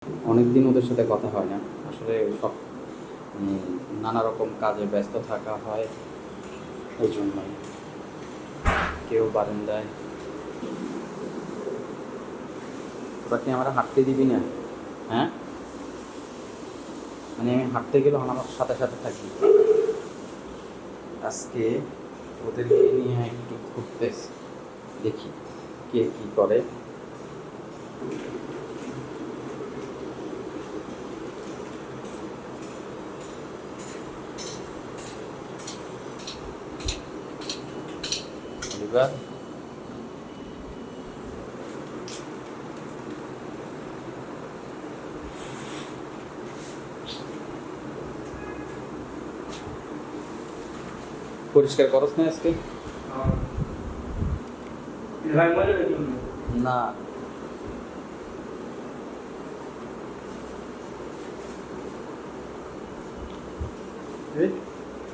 অনেকদিন ওদের সাথে কথা হয় না আসলে। সব নানা রকম কাজে ব্যস্ত থাকা হয়, এই জন্যই। কেউ বারান্দায়। তোরা কি আমরা হাঁটতে দিবি না? হ্যাঁ, মানে আমি হাঁটতে গেলেও আমার সাথে সাথে থাকবি। আজকে ওদেরকে নিয়ে একটু ঘুরতেছি, দেখি কে কী করে। এবার পরিষ্কার করস না আজকে? না,